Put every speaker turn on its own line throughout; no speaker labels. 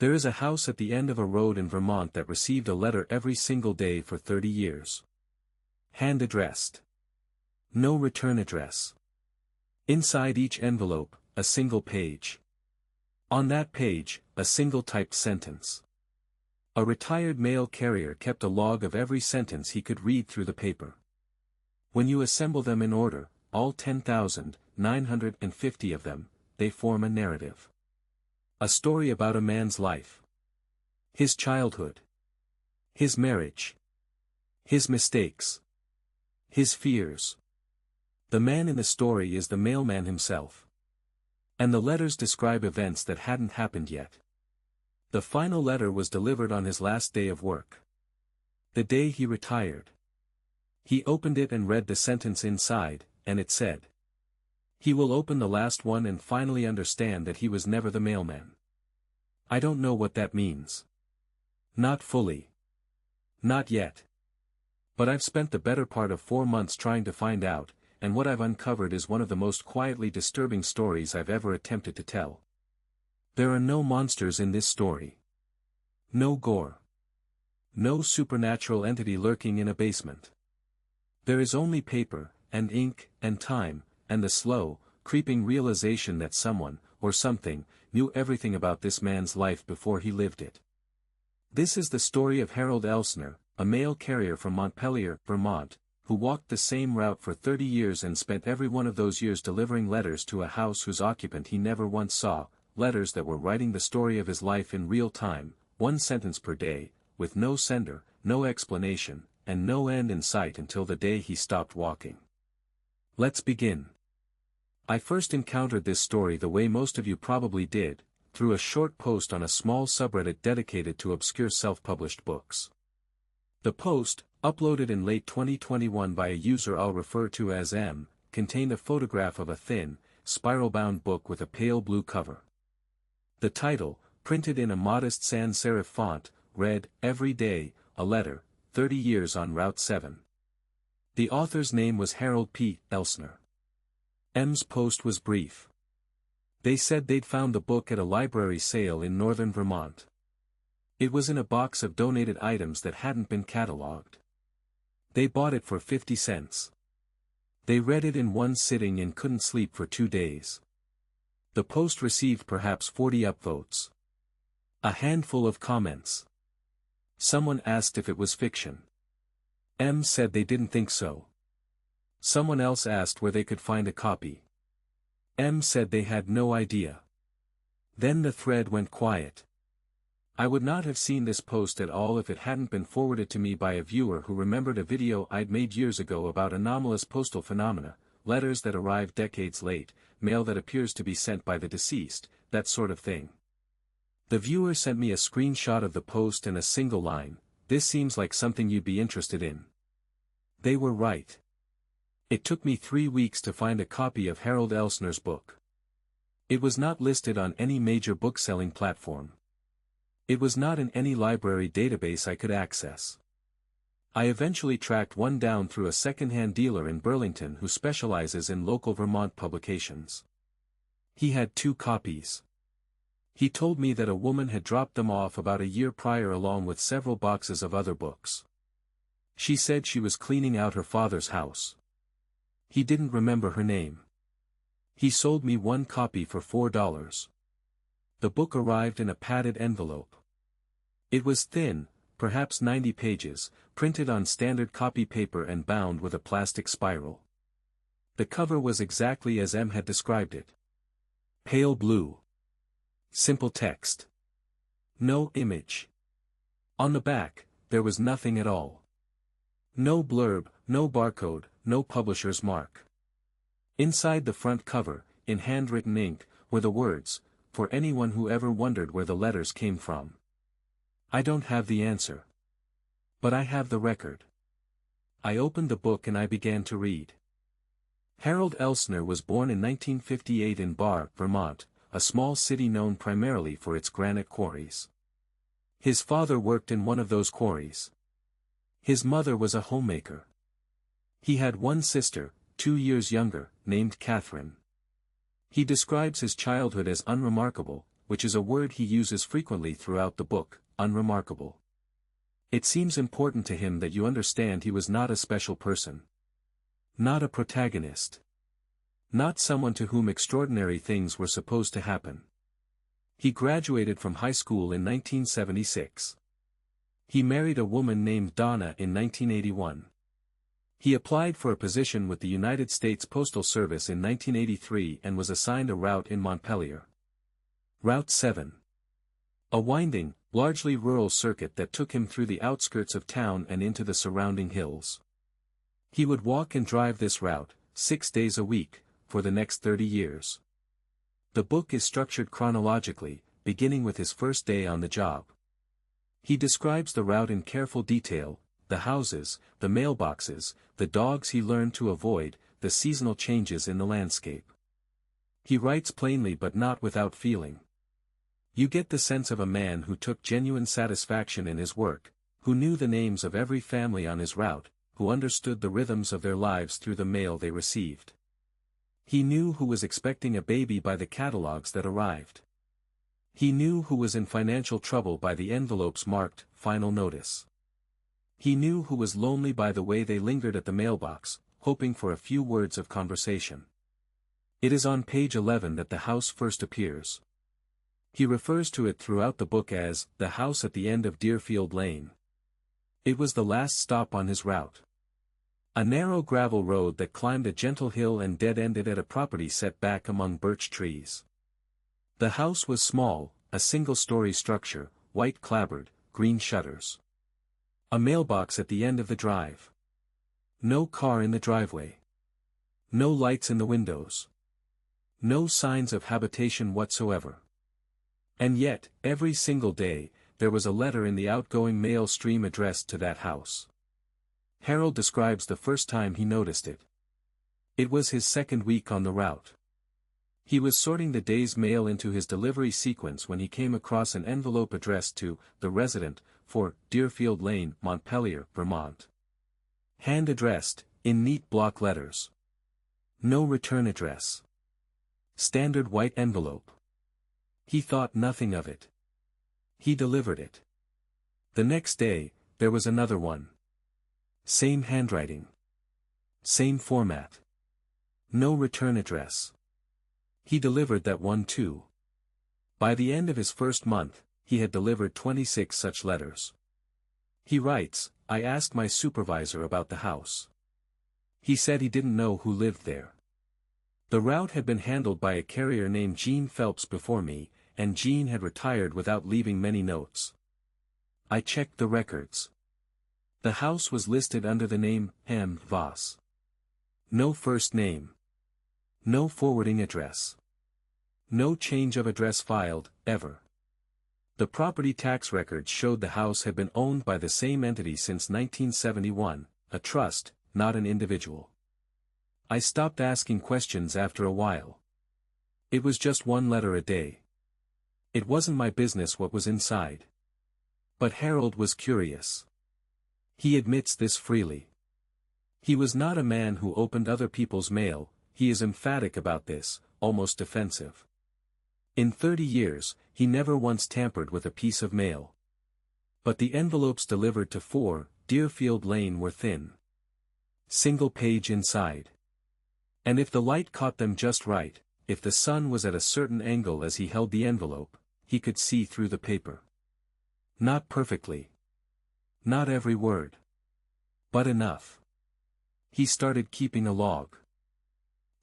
There is a house at the end of a road in Vermont that received a letter every single day for 30 years. Hand addressed. No return address. Inside each envelope, a single page. On that page, a single typed sentence. A retired mail carrier kept a log of every sentence he could read through the paper. When you assemble them in order, all 10,950 of them, they form a narrative. A story about a man's life. His childhood. His marriage. His mistakes. His fears. The man in the story is the mailman himself. And the letters describe events that hadn't happened yet. The final letter was delivered on his last day of work. The day he retired. He opened it and read the sentence inside, and it said, "He will open the last one and finally understand that he was never the mailman." I don't know what that means. Not fully. Not yet. But I've spent the better part of 4 months trying to find out, and what I've uncovered is one of the most quietly disturbing stories I've ever attempted to tell. There are no monsters in this story. No gore. No supernatural entity lurking in a basement. There is only paper, and ink, and time, and the slow, creeping realization that someone, or something, knew everything about this man's life before he lived it. This is the story of Harold Elsner, a mail carrier from Montpelier, Vermont, who walked the same route for 30 years and spent every one of those years delivering letters to a house whose occupant he never once saw, letters that were writing the story of his life in real time, one sentence per day, with no sender, no explanation, and no end in sight until the day he stopped walking. Let's begin. I first encountered this story the way most of you probably did, through a short post on a small subreddit dedicated to obscure self-published books. The post, uploaded in late 2021 by a user I'll refer to as M, contained a photograph of a thin, spiral-bound book with a pale blue cover. The title, printed in a modest sans serif font, read, "Every Day, a Letter, 30 Years on Route 7. The author's name was Harold P. Elsner. M's post was brief. They said they'd found the book at a library sale in northern Vermont. It was in a box of donated items that hadn't been catalogued. They bought it for 50 cents. They read it in one sitting and couldn't sleep for 2 days. The post received perhaps 40 upvotes. A handful of comments. Someone asked if it was fiction. M said they didn't think so. Someone else asked where they could find a copy. M said they had no idea. Then the thread went quiet. I would not have seen this post at all if it hadn't been forwarded to me by a viewer who remembered a video I'd made years ago about anomalous postal phenomena, letters that arrive decades late, mail that appears to be sent by the deceased, that sort of thing. The viewer sent me a screenshot of the post and a single line, "This seems like something you'd be interested in." They were right. It took me 3 weeks to find a copy of Harold Elsner's book. It was not listed on any major book-selling platform. It was not in any library database I could access. I eventually tracked one down through a second-hand dealer in Burlington who specializes in local Vermont publications. He had 2 copies. He told me that a woman had dropped them off about a year prior along with several boxes of other books. She said she was cleaning out her father's house. He didn't remember her name. He sold me 1 copy for $4. The book arrived in a padded envelope. It was thin, perhaps 90 pages, printed on standard copy paper and bound with a plastic spiral. The cover was exactly as M had described it. Pale blue. Simple text. No image. On the back, there was nothing at all. No blurb, no barcode, no publisher's mark. Inside the front cover, in handwritten ink, were the words, "For anyone who ever wondered where the letters came from." I don't have the answer. But I have the record. I opened the book and I began to read. Harold Elsner was born in 1958 in Barr, Vermont, a small city known primarily for its granite quarries. His father worked in one of those quarries. His mother was a homemaker. He had one sister, 2 years younger, named Catherine. He describes his childhood as unremarkable, which is a word he uses frequently throughout the book, unremarkable. It seems important to him that you understand he was not a special person. Not a protagonist. Not someone to whom extraordinary things were supposed to happen. He graduated from high school in 1976. He married a woman named Donna in 1981. He applied for a position with the United States Postal Service in 1983 and was assigned a route in Montpelier. Route 7. A winding, largely rural circuit that took him through the outskirts of town and into the surrounding hills. He would walk and drive this route, 6 days a week, for the next 30 years. The book is structured chronologically, beginning with his first day on the job. He describes the route in careful detail, the houses, the mailboxes, the dogs he learned to avoid, the seasonal changes in the landscape. He writes plainly but not without feeling. You get the sense of a man who took genuine satisfaction in his work, who knew the names of every family on his route, who understood the rhythms of their lives through the mail they received. He knew who was expecting a baby by the catalogs that arrived. He knew who was in financial trouble by the envelopes marked, "Final Notice." He knew who was lonely by the way they lingered at the mailbox, hoping for a few words of conversation. It is on page 11 that the house first appears. He refers to it throughout the book as, the house at the end of Deerfield Lane. It was the last stop on his route. A narrow gravel road that climbed a gentle hill and dead-ended at a property set back among birch trees. The house was small, a single-story structure, white clapboard, green shutters. A mailbox at the end of the drive. No car in the driveway. No lights in the windows. No signs of habitation whatsoever. And yet, every single day, there was a letter in the outgoing mail stream addressed to that house. Harold describes the first time he noticed it. It was his second week on the route. He was sorting the day's mail into his delivery sequence when he came across an envelope addressed to, the resident, for, Deerfield Lane, Montpelier, Vermont. Hand-addressed, in neat block letters. No return address. Standard white envelope. He thought nothing of it. He delivered it. The next day, there was another one. Same handwriting. Same format. No return address. He delivered that one too. By the end of his first month, he had delivered 26 such letters. He writes, I asked my supervisor about the house. He said he didn't know who lived there. The route had been handled by a carrier named Gene Phelps before me, and Gene had retired without leaving many notes. I checked the records. The house was listed under the name M. Voss. No first name. No forwarding address. No change of address filed, ever. The property tax records showed the house had been owned by the same entity since 1971, a trust, not an individual. I stopped asking questions after a while. It was just one letter a day. It wasn't my business what was inside. But Harold was curious. He admits this freely. He was not a man who opened other people's mail, he is emphatic about this, almost defensive. In 30 years, he never once tampered with a piece of mail. But the envelopes delivered to 4, Deerfield Lane were thin. Single page inside. And if the light caught them just right, if the sun was at a certain angle as he held the envelope, he could see through the paper. Not perfectly. Not every word. But enough. He started keeping a log.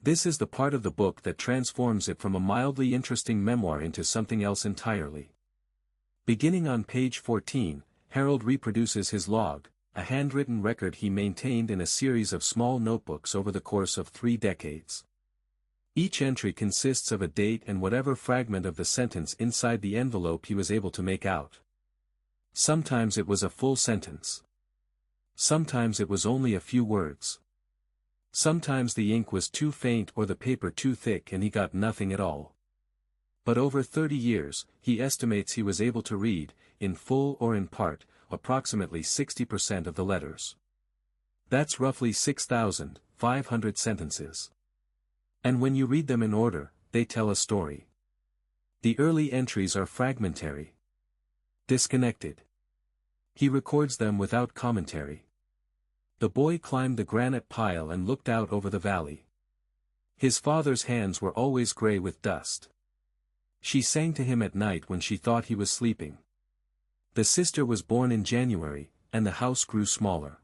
This is the part of the book that transforms it from a mildly interesting memoir into something else entirely. Beginning on page 14, Harold reproduces his log, a handwritten record he maintained in a series of small notebooks over the course of 3 decades. Each entry consists of a date and whatever fragment of the sentence inside the envelope he was able to make out. Sometimes it was a full sentence. Sometimes it was only a few words. Sometimes the ink was too faint or the paper too thick and he got nothing at all. But over 30 years, he estimates he was able to read, in full or in part, approximately 60% of the letters. That's roughly 6,500 sentences. And when you read them in order, they tell a story. The early entries are fragmentary, disconnected. He records them without commentary. The boy climbed the granite pile and looked out over the valley. His father's hands were always gray with dust. She sang to him at night when she thought he was sleeping. The sister was born in January, and the house grew smaller.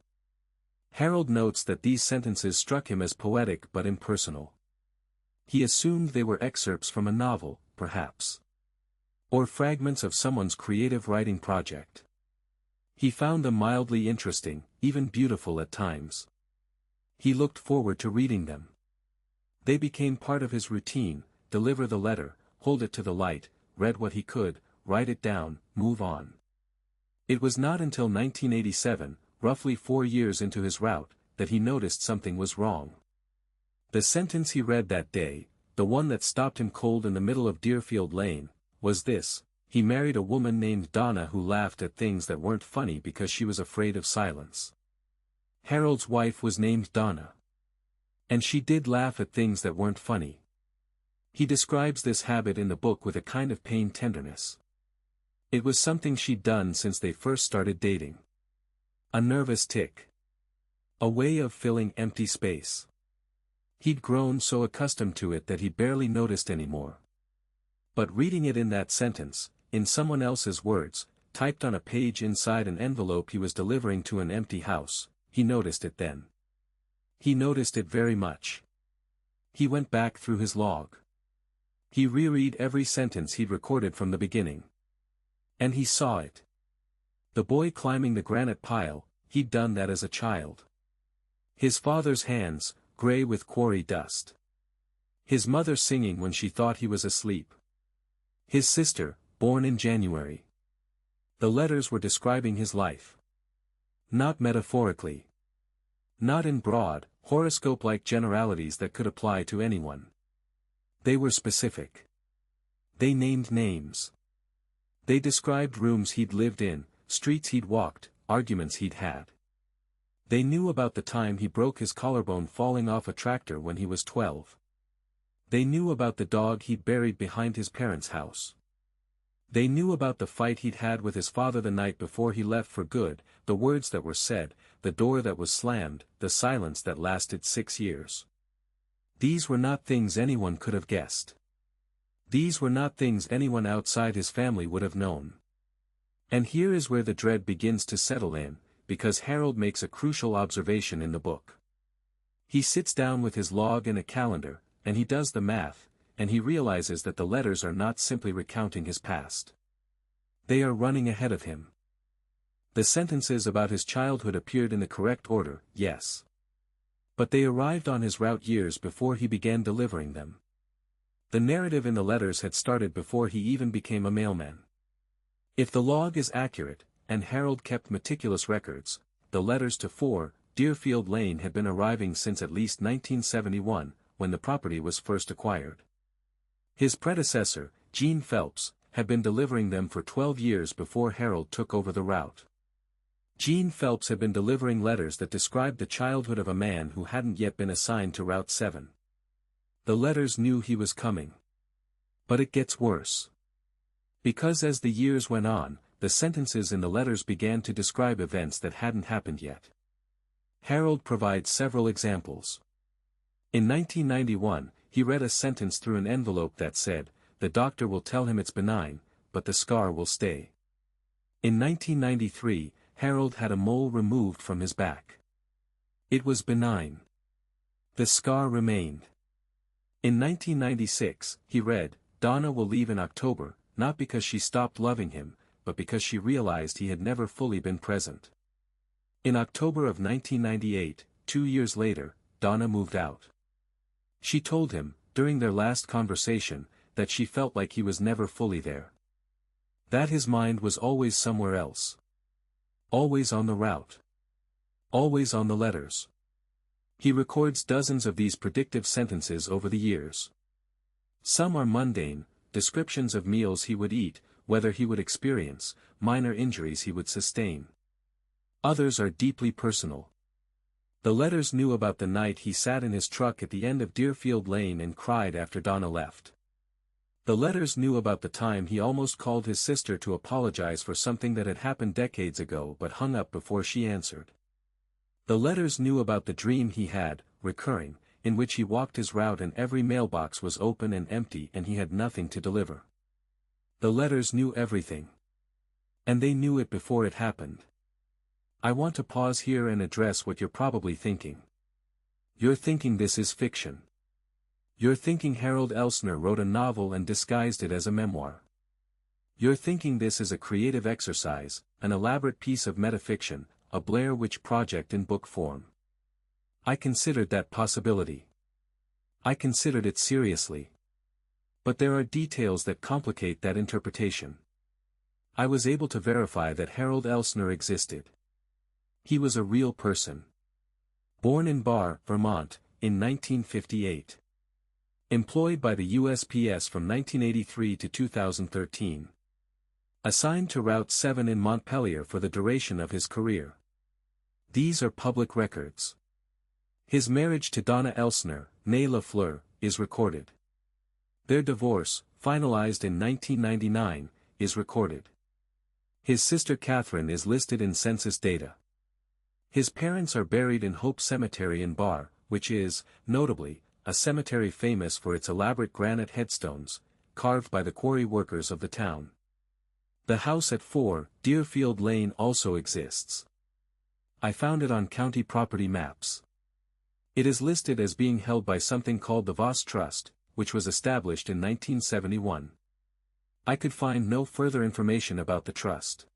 Harold notes that these sentences struck him as poetic but impersonal. He assumed they were excerpts from a novel, perhaps. Or fragments of someone's creative writing project. He found them mildly interesting, even beautiful at times. He looked forward to reading them. They became part of his routine: deliver the letter, hold it to the light, read what he could, write it down, move on. It was not until 1987, roughly 4 years into his route, that he noticed something was wrong. The sentence he read that day, the one that stopped him cold in the middle of Deerfield Lane, was this: he married a woman named Donna who laughed at things that weren't funny because she was afraid of silence. Harold's wife was named Donna. And she did laugh at things that weren't funny. He describes this habit in the book with a kind of pained tenderness. It was something she'd done since they first started dating. A nervous tic. A way of filling empty space. He'd grown so accustomed to it that he barely noticed anymore. But reading it in that sentence, in someone else's words, typed on a page inside an envelope he was delivering to an empty house, he noticed it then. He noticed it very much. He went back through his log. He reread every sentence he'd recorded from the beginning. And he saw it. The boy climbing the granite pile, he'd done that as a child. His father's hands, gray with quarry dust. His mother singing when she thought he was asleep. His sister, born in January. The letters were describing his life. Not metaphorically. Not in broad, horoscope-like generalities that could apply to anyone. They were specific. They named names. They described rooms he'd lived in, streets he'd walked, arguments he'd had. They knew about the time he broke his collarbone falling off a tractor when he was 12. They knew about the dog he'd buried behind his parents' house. They knew about the fight he'd had with his father the night before he left for good, the words that were said, the door that was slammed, the silence that lasted 6 years. These were not things anyone could have guessed. These were not things anyone outside his family would have known. And here is where the dread begins to settle in, because Harold makes a crucial observation in the book. He sits down with his log and a calendar, and he does the math, and he realizes that the letters are not simply recounting his past. They are running ahead of him. The sentences about his childhood appeared in the correct order, yes. But they arrived on his route years before he began delivering them. The narrative in the letters had started before he even became a mailman. If the log is accurate, and Harold kept meticulous records, the letters to 4 Deerfield Lane had been arriving since at least 1971, when the property was first acquired. His predecessor, Gene Phelps, had been delivering them for 12 years before Harold took over the route. Gene Phelps had been delivering letters that described the childhood of a man who hadn't yet been assigned to Route 7. The letters knew he was coming. But it gets worse. Because as the years went on, the sentences in the letters began to describe events that hadn't happened yet. Harold provides several examples. In 1991, he read a sentence through an envelope that said, "The doctor will tell him it's benign, but the scar will stay." In 1993, Harold had a mole removed from his back. It was benign. The scar remained. In 1996, he read, "Donna will leave in October, not because she stopped loving him, but because she realized he had never fully been present." In October of 1998, 2 years later, Donna moved out. She told him, during their last conversation, that she felt like he was never fully there. That his mind was always somewhere else. Always on the route. Always on the letters. He records dozens of these predictive sentences over the years. Some are mundane, descriptions of meals he would eat, weather he would experience, minor injuries he would sustain. Others are deeply personal. The letters knew about the night he sat in his truck at the end of Deerfield Lane and cried after Donna left. The letters knew about the time he almost called his sister to apologize for something that had happened decades ago but hung up before she answered. The letters knew about the dream he had, recurring, in which he walked his route and every mailbox was open and empty and he had nothing to deliver. The letters knew everything. And they knew it before it happened. I want to pause here and address what you're probably thinking. You're thinking this is fiction. You're thinking Harold Elsner wrote a novel and disguised it as a memoir. You're thinking this is a creative exercise, an elaborate piece of metafiction, a Blair Witch project in book form. I considered that possibility. I considered it seriously. But there are details that complicate that interpretation. I was able to verify that Harold Elsner existed. He was a real person. Born in Barre, Vermont, in 1958. Employed by the USPS from 1983 to 2013. Assigned to Route 7 in Montpelier for the duration of his career. These are public records. His marriage to Donna Elsner, née Lafleur, is recorded. Their divorce, finalized in 1999, is recorded. His sister Catherine is listed in census data. His parents are buried in Hope Cemetery in Barre, which is, notably, a cemetery famous for its elaborate granite headstones, carved by the quarry workers of the town. The house at 4 Deerfield Lane also exists. I found it on county property maps. It is listed as being held by something called the Voss Trust, which was established in 1971. I could find no further information about the trust.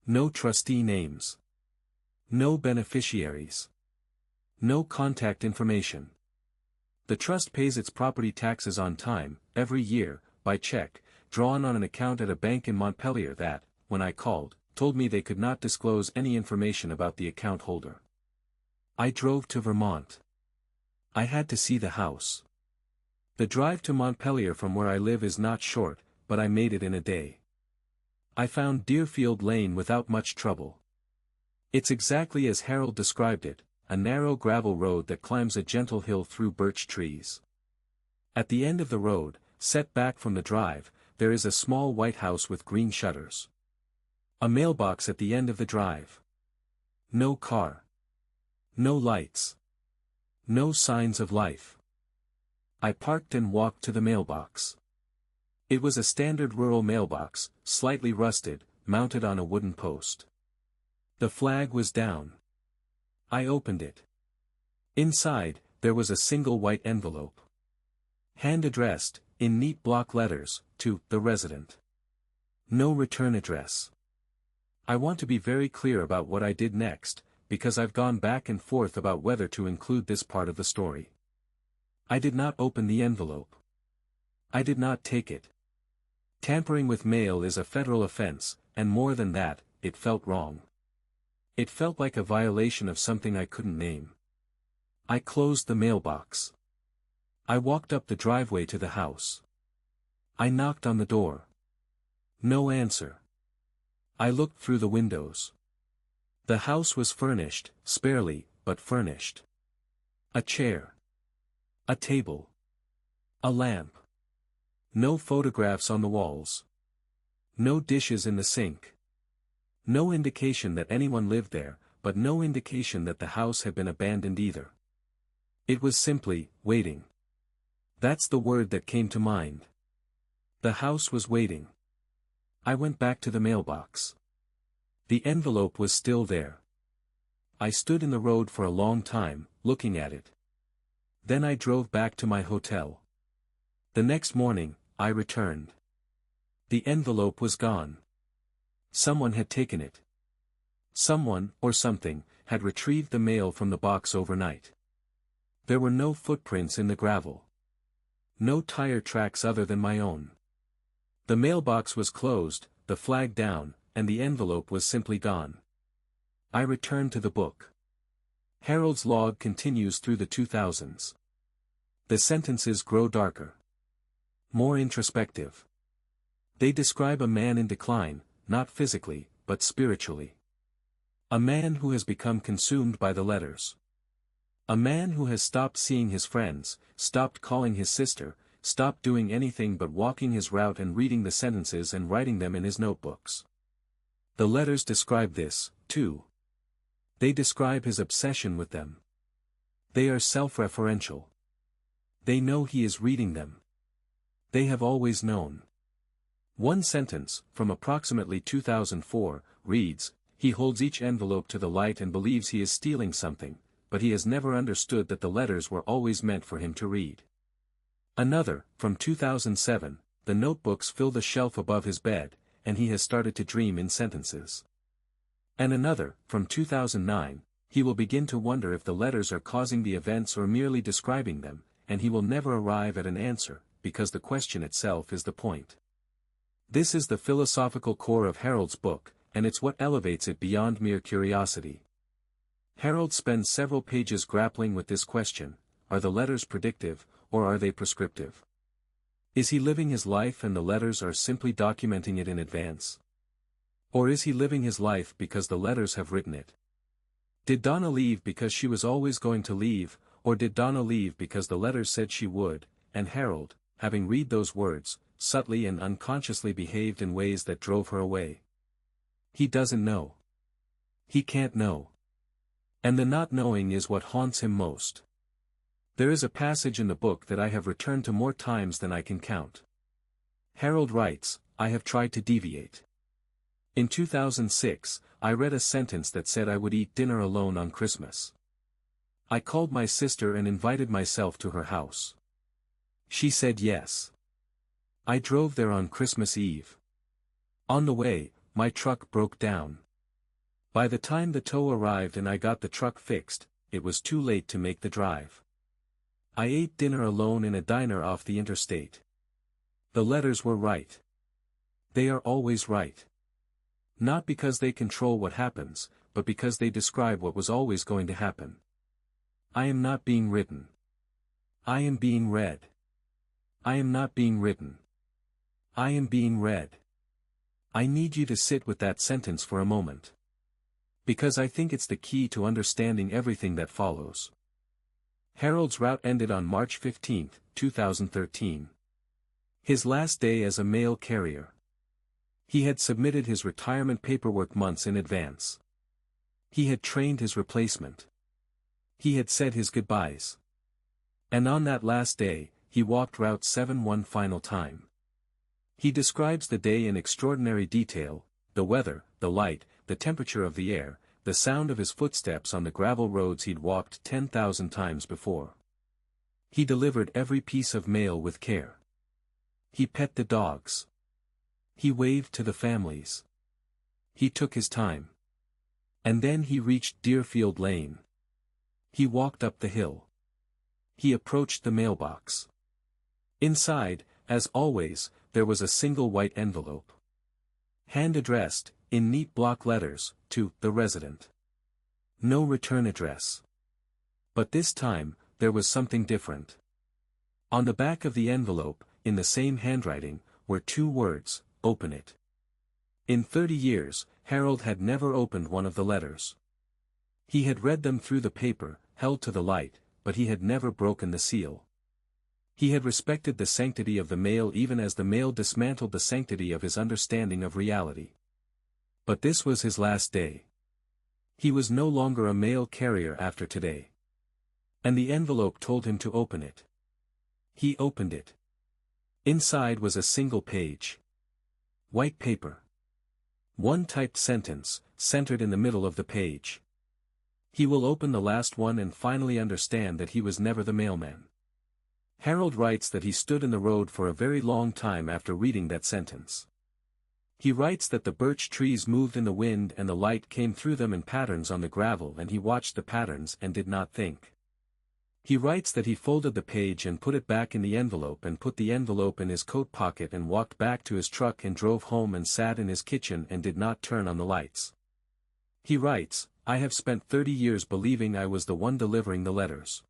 No trustee names. No beneficiaries. No contact information. The trust pays its property taxes on time, every year, by check, drawn on an account at a bank in Montpelier that, when I called, told me they could not disclose any information about the account holder. I drove to Vermont. I had to see the house. The drive to Montpelier from where I live is not short, but I made it in a day. I found Deerfield Lane without much trouble. It's exactly as Harold described it, a narrow gravel road that climbs a gentle hill through birch trees. At the end of the road, set back from the drive, there is a small white house with green shutters. A mailbox at the end of the drive. No car. No lights. No signs of life. I parked and walked to the mailbox. It was a standard rural mailbox, slightly rusted, mounted on a wooden post. The flag was down. I opened it. Inside, there was a single white envelope. Hand-addressed, in neat block letters, to the resident. No return address. I want to be very clear about what I did next, because I've gone back and forth about whether to include this part of the story. I did not open the envelope. I did not take it. Tampering with mail is a federal offense, and more than that, it felt wrong. It felt like a violation of something I couldn't name. I closed the mailbox. I walked up the driveway to the house. I knocked on the door. No answer. I looked through the windows. The house was furnished, sparely, but furnished. A chair. A table. A lamp. No photographs on the walls. No dishes in the sink. No indication that anyone lived there, but no indication that the house had been abandoned either. It was simply, waiting. That's the word that came to mind. The house was waiting. I went back to the mailbox. The envelope was still there. I stood in the road for a long time, looking at it. Then I drove back to my hotel. The next morning, I returned. The envelope was gone. Someone had taken it. Someone, or something, had retrieved the mail from the box overnight. There were no footprints in the gravel. No tire tracks other than my own. The mailbox was closed, the flag down, and the envelope was simply gone. I returned to the book. Harold's log continues through the 2000s. The sentences grow darker. More introspective. They describe a man in decline, not physically, but spiritually. A man who has become consumed by the letters. A man who has stopped seeing his friends, stopped calling his sister, stopped doing anything but walking his route and reading the sentences and writing them in his notebooks. The letters describe this, too. They describe his obsession with them. They are self-referential. They know he is reading them. They have always known. One sentence, from approximately 2004, reads, "He holds each envelope to the light and believes he is stealing something, but he has never understood that the letters were always meant for him to read." Another, from 2007, "The notebooks fill the shelf above his bed, and he has started to dream in sentences." And another, from 2009, "He will begin to wonder if the letters are causing the events or merely describing them, and he will never arrive at an answer, because the question itself is the point." This is the philosophical core of Harold's book, and it's what elevates it beyond mere curiosity. Harold spends several pages grappling with this question: are the letters predictive, or are they prescriptive? Is he living his life and the letters are simply documenting it in advance? Or is he living his life because the letters have written it? Did Donna leave because she was always going to leave, or did Donna leave because the letters said she would, and Harold, having read those words, subtly and unconsciously behaved in ways that drove her away? He doesn't know. He can't know. And the not knowing is what haunts him most. There is a passage in the book that I have returned to more times than I can count. Harold writes, "I have tried to deviate. In 2006, I read a sentence that said I would eat dinner alone on Christmas. I called my sister and invited myself to her house. She said yes. I drove there on Christmas Eve. On the way, my truck broke down. By the time the tow arrived and I got the truck fixed, it was too late to make the drive. I ate dinner alone in a diner off the interstate." The letters were right. They are always right. Not because they control what happens, but because they describe what was always going to happen. I am not being written. I am being read. I am not being written. I am being read. I need you to sit with that sentence for a moment. Because I think it's the key to understanding everything that follows. Harold's route ended on March 15, 2013. His last day as a mail carrier. He had submitted his retirement paperwork months in advance. He had trained his replacement. He had said his goodbyes. And on that last day, he walked Route 7 one final time. He describes the day in extraordinary detail: the weather, the light, the temperature of the air, the sound of his footsteps on the gravel roads he'd walked 10,000 times before. He delivered every piece of mail with care. He pet the dogs. He waved to the families. He took his time. And then he reached Deerfield Lane. He walked up the hill. He approached the mailbox. Inside, as always, there was a single white envelope. Hand-addressed, in neat block letters, to the resident. No return address. But this time, there was something different. On the back of the envelope, in the same handwriting, were two words: "Open it." In 30 years, Harold had never opened one of the letters. He had read them through the paper, held to the light, but he had never broken the seal. He had respected the sanctity of the mail even as the mail dismantled the sanctity of his understanding of reality. But this was his last day. He was no longer a mail carrier after today. And the envelope told him to open it. He opened it. Inside was a single page. White paper. One typed sentence, centered in the middle of the page. He will open the last one and finally understand that he was never the mailman. Harold writes that he stood in the road for a very long time after reading that sentence. He writes that the birch trees moved in the wind and the light came through them in patterns on the gravel and he watched the patterns and did not think. He writes that he folded the page and put it back in the envelope and put the envelope in his coat pocket and walked back to his truck and drove home and sat in his kitchen and did not turn on the lights. He writes, "I have spent 30 years believing I was the one delivering the letters.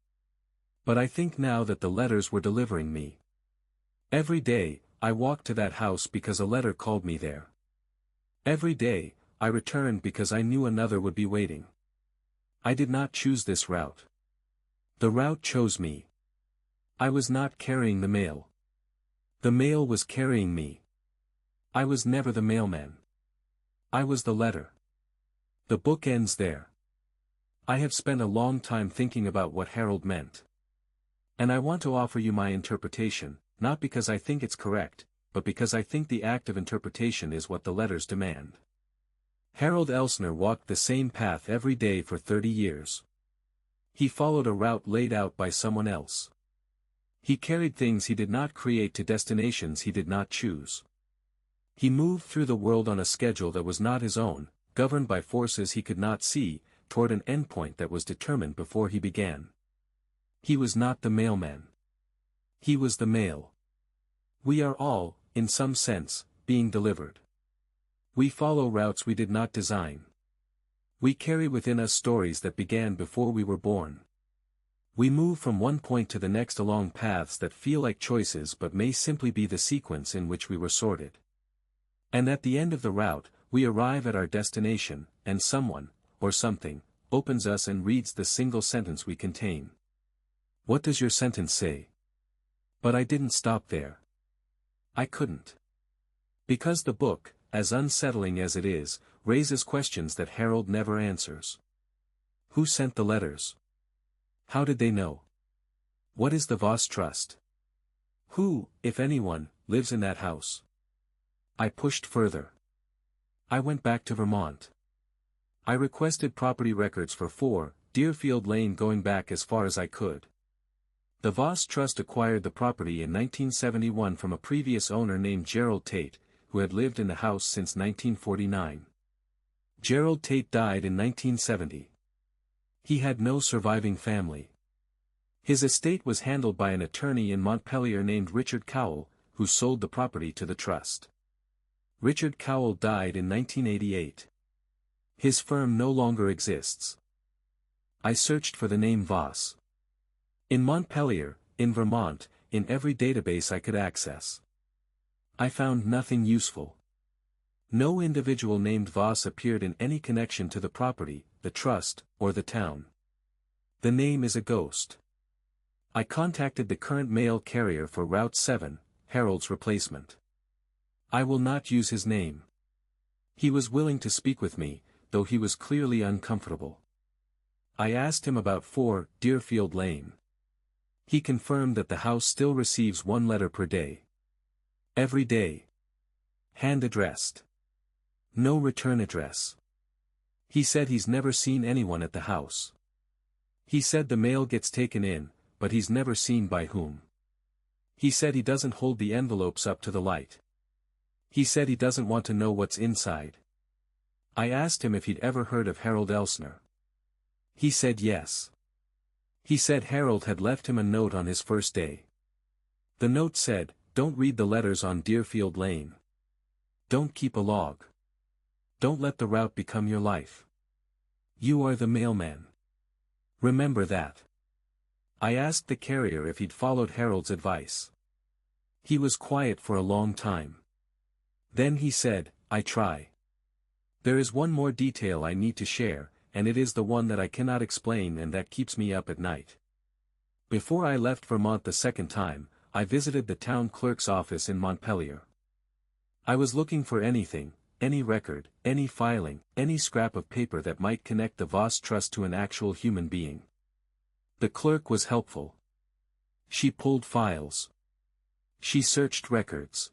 But I think now that the letters were delivering me. Every day, I walked to that house because a letter called me there. Every day, I returned because I knew another would be waiting. I did not choose this route. The route chose me. I was not carrying the mail. The mail was carrying me. I was never the mailman. I was the letter. The book ends there. I have spent a long time thinking about what Harold meant. And I want to offer you my interpretation, not because I think it's correct, but because I think the act of interpretation is what the letters demand. Harold Elsner walked the same path every day for 30 years. He followed a route laid out by someone else. He carried things he did not create to destinations he did not choose. He moved through the world on a schedule that was not his own, governed by forces he could not see, toward an endpoint that was determined before he began. He was not the mailman. He was the mail. We are all, in some sense, being delivered. We follow routes we did not design. We carry within us stories that began before we were born. We move from one point to the next along paths that feel like choices but may simply be the sequence in which we were sorted. And at the end of the route, we arrive at our destination, and someone, or something, opens us and reads the single sentence we contain. What does your sentence say? But I didn't stop there. I couldn't. Because the book, as unsettling as it is, raises questions that Harold never answers. Who sent the letters? How did they know? What is the Voss Trust? Who, if anyone, lives in that house? I pushed further. I went back to Vermont. I requested property records for 4 Deerfield Lane going back as far as I could. The Voss Trust acquired the property in 1971 from a previous owner named Gerald Tate, who had lived in the house since 1949. Gerald Tate died in 1970. He had no surviving family. His estate was handled by an attorney in Montpelier named Richard Cowell, who sold the property to the trust. Richard Cowell died in 1988. His firm no longer exists. I searched for the name Voss. In Montpelier, in Vermont, in every database I could access. I found nothing useful. No individual named Voss appeared in any connection to the property, the trust, or the town. The name is a ghost. I contacted the current mail carrier for Route 7, Harold's replacement. I will not use his name. He was willing to speak with me, though he was clearly uncomfortable. I asked him about 4 Deerfield Lane. He confirmed that the house still receives 1 letter per day. Every day. Hand addressed. No return address. He said he's never seen anyone at the house. He said the mail gets taken in, but he's never seen by whom. He said he doesn't hold the envelopes up to the light. He said he doesn't want to know what's inside. I asked him if he'd ever heard of Harold Elsner. He said yes. He said Harold had left him a note on his first day. The note said, "Don't read the letters on Deerfield Lane. Don't keep a log. Don't let the route become your life. You are the mailman. Remember that." I asked the carrier if he'd followed Harold's advice. He was quiet for a long time. Then he said, "I try. There is one more detail I need to share, and it is the one that I cannot explain and that keeps me up at night. Before I left Vermont the second time, I visited the town clerk's office in Montpelier. I was looking for anything, any record, any filing, any scrap of paper that might connect the Voss Trust to an actual human being. The clerk was helpful. She pulled files. She searched records.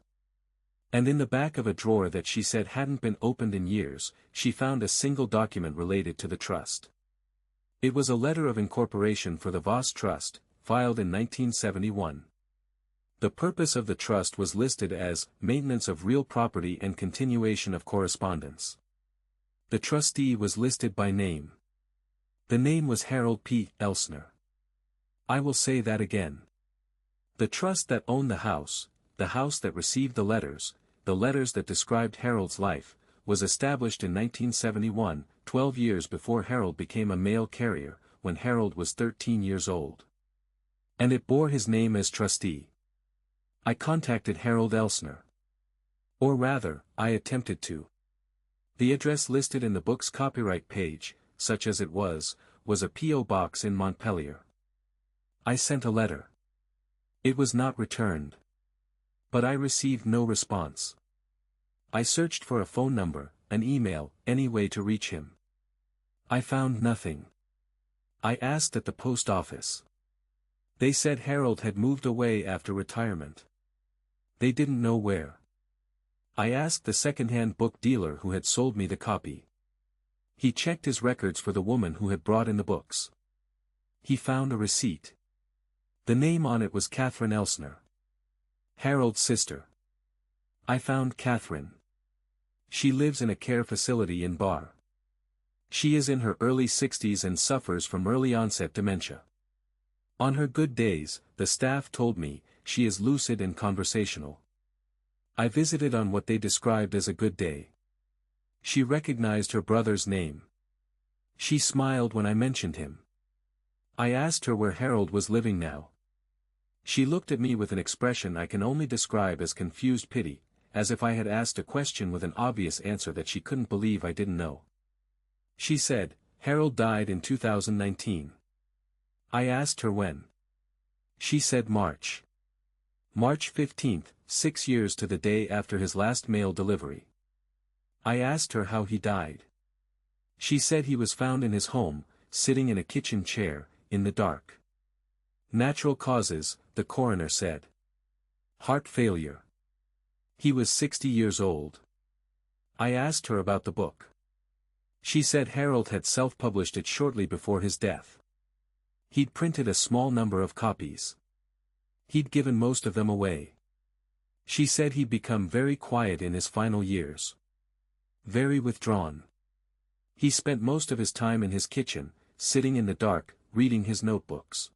And in the back of a drawer that she said hadn't been opened in years, she found a single document related to the trust. It was a letter of incorporation for the Voss Trust, filed in 1971. The purpose of the trust was listed as maintenance of real property and continuation of correspondence. The trustee was listed by name. The name was Harold P. Elsner. I will say that again. The trust that owned the house that received the letters that described Harold's life, was established in 1971, 12 years before Harold became a mail carrier, when Harold was 13 years old. And it bore his name as trustee. I contacted Harold Elsner. Or rather, I attempted to. The address listed in the book's copyright page, such as it was a P.O. box in Montpelier. I sent a letter. It was not returned. But I received no response. I searched for a phone number, an email, any way to reach him. I found nothing. I asked at the post office. They said Harold had moved away after retirement. They didn't know where. I asked the second-hand book dealer who had sold me the copy. He checked his records for the woman who had brought in the books. He found a receipt. The name on it was Catherine Elsner, Harold's sister. I found Catherine. She lives in a care facility in Bar. She is in her early 60s and suffers from early-onset dementia. On her good days, the staff told me, she is lucid and conversational. I visited on what they described as a good day. She recognized her brother's name. She smiled when I mentioned him. I asked her where Harold was living now. She looked at me with an expression I can only describe as confused pity, as if I had asked a question with an obvious answer that she couldn't believe I didn't know. She said, Harold died in 2019. I asked her when. She said March. March 15th, 6 years to the day after his last mail delivery. I asked her how he died. She said he was found in his home, sitting in a kitchen chair, in the dark. Natural causes, the coroner said. Heart failure. He was 60 years old. I asked her about the book. She said Harold had self-published it shortly before his death. He'd printed a small number of copies. He'd given most of them away. She said he'd become very quiet in his final years. Very withdrawn. He spent most of his time in his kitchen, sitting in the dark, reading his notebooks.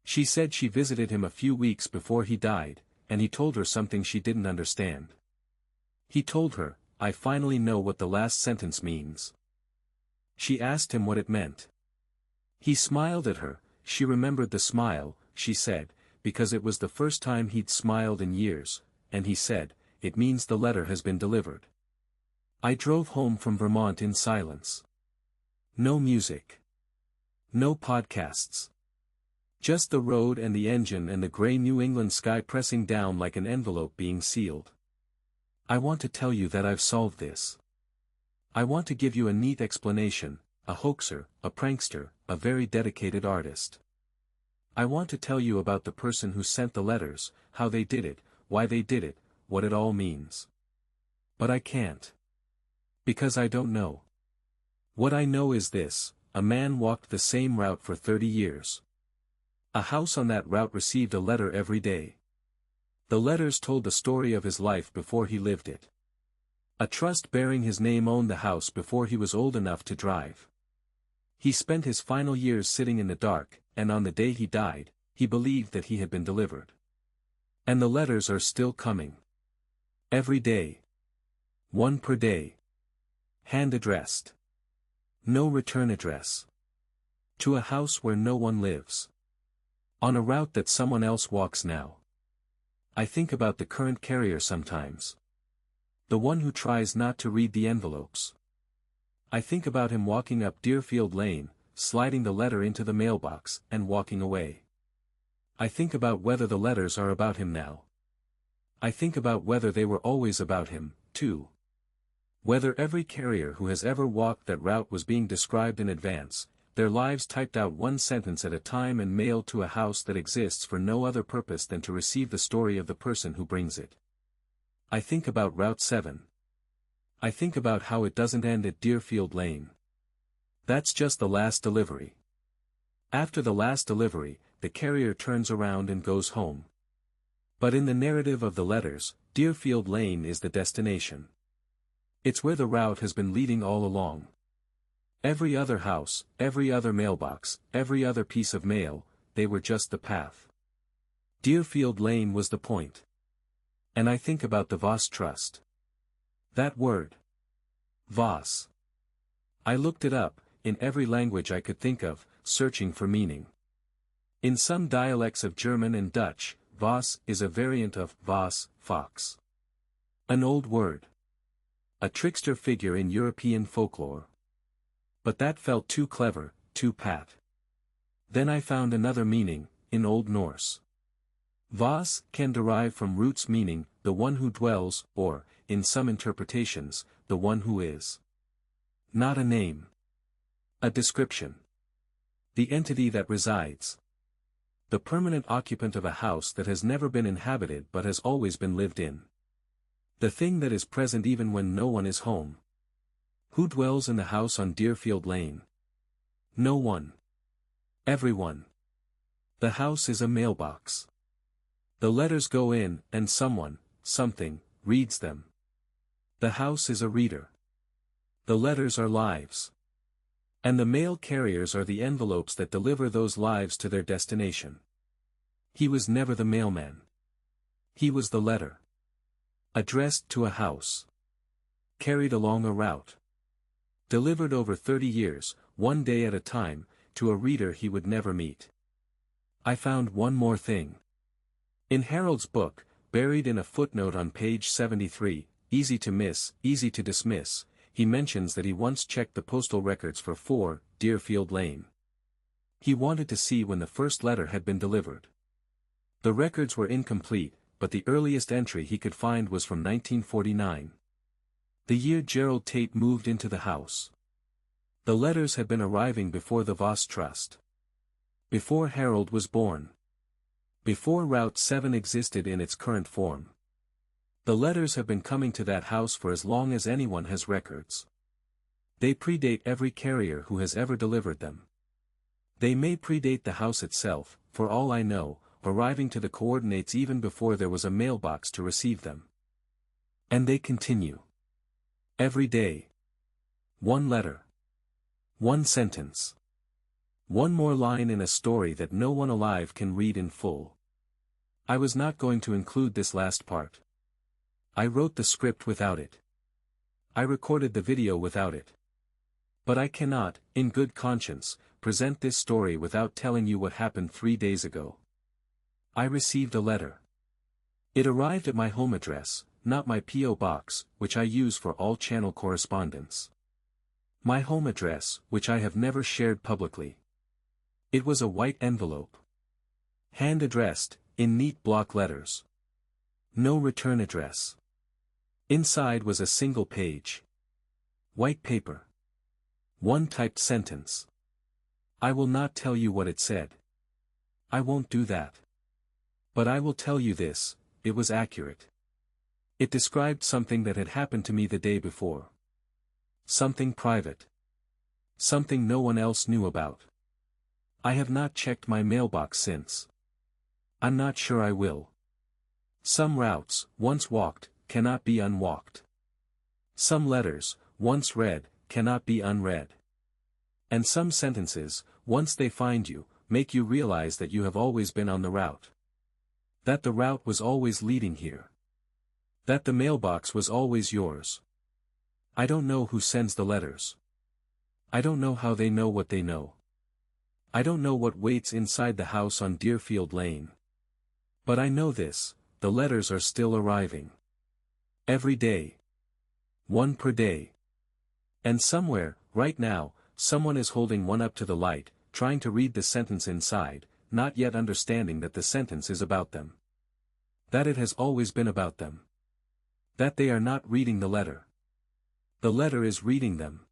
She said she visited him a few weeks before he died, and he told her something she didn't understand. He told her, I finally know what the last sentence means. She asked him what it meant. He smiled at her. She remembered the smile, she said, because it was the first time he'd smiled in years, and he said, it means the letter has been delivered. I drove home from Vermont in silence. No music. No podcasts. Just the road and the engine and the gray New England sky pressing down like an envelope being sealed. I want to tell you that I've solved this. I want to give you a neat explanation, a hoaxer, a prankster, a very dedicated artist. I want to tell you about the person who sent the letters, how they did it, why they did it, what it all means. But I can't. Because I don't know. What I know is this, a man walked the same route for 30 years. A house on that route received a letter every day. The letters told the story of his life before he lived it. A trust bearing his name owned the house before he was old enough to drive. He spent his final years sitting in the dark, and on the day he died, he believed that he had been delivered. And the letters are still coming. Every day. One per day. Hand-addressed. No return address. To a house where no one lives. On a route that someone else walks now. I think about the current carrier sometimes. The one who tries not to read the envelopes. I think about him walking up Deerfield Lane, sliding the letter into the mailbox, and walking away. I think about whether the letters are about him now. I think about whether they were always about him, too. Whether every carrier who has ever walked that route was being described in advance, their lives typed out one sentence at a time and mailed to a house that exists for no other purpose than to receive the story of the person who brings it. I think about Route 7. I think about how it doesn't end at Deerfield Lane. That's just the last delivery. After the last delivery, the carrier turns around and goes home. But in the narrative of the letters, Deerfield Lane is the destination. It's where the route has been leading all along. Every other house, every other mailbox, every other piece of mail, they were just the path. Deerfield Lane was the point. And I think about the Voss Trust. That word. Voss. I looked it up, in every language I could think of, searching for meaning. In some dialects of German and Dutch, Voss is a variant of Voss, fox. An old word. A trickster figure in European folklore. But that felt too clever, too pat. Then I found another meaning, in Old Norse. Vas can derive from roots meaning, the one who dwells, or, in some interpretations, the one who is. Not a name. A description. The entity that resides. The permanent occupant of a house that has never been inhabited but has always been lived in. The thing that is present even when no one is home. Who dwells in the house on Deerfield Lane? No one. Everyone. The house is a mailbox. The letters go in, and someone, something, reads them. The house is a reader. The letters are lives. And the mail carriers are the envelopes that deliver those lives to their destination. He was never the mailman. He was the letter. Addressed to a house. Carried along a route. Delivered over 30 years, one day at a time, to a reader he would never meet. I found one more thing. In Harold's book, buried in a footnote on page 73, Easy to Miss, Easy to Dismiss, he mentions that he once checked the postal records for 4, Deerfield Lane. He wanted to see when the first letter had been delivered. The records were incomplete, but the earliest entry he could find was from 1949. The year Gerald Tate moved into the house. The letters had been arriving before the Voss Trust. Before Harold was born. Before Route 7 existed in its current form. The letters have been coming to that house for as long as anyone has records. They predate every carrier who has ever delivered them. They may predate the house itself, for all I know, arriving to the coordinates even before there was a mailbox to receive them. And they continue. Every day. One letter. One sentence. One more line in a story that no one alive can read in full. I was not going to include this last part. I wrote the script without it. I recorded the video without it. But I cannot, in good conscience, present this story without telling you what happened 3 days ago. I received a letter. It arrived at my home address, not my P.O. box, which I use for all channel correspondence. My home address, which I have never shared publicly. It was a white envelope. Hand-addressed, in neat block letters. No return address. Inside was a single page. White paper. One typed sentence. I will not tell you what it said. I won't do that. But I will tell you this, it was accurate. It described something that had happened to me the day before. Something private. Something no one else knew about. I have not checked my mailbox since. I'm not sure I will. Some routes, once walked, cannot be unwalked. Some letters, once read, cannot be unread. And some sentences, once they find you, make you realize that you have always been on the route. That the route was always leading here. That the mailbox was always yours. I don't know who sends the letters. I don't know how they know what they know. I don't know what waits inside the house on Deerfield Lane. But I know this, the letters are still arriving. Every day. One per day. And somewhere, right now, someone is holding one up to the light, trying to read the sentence inside, not yet understanding that the sentence is about them. That it has always been about them. That they are not reading the letter. The letter is reading them.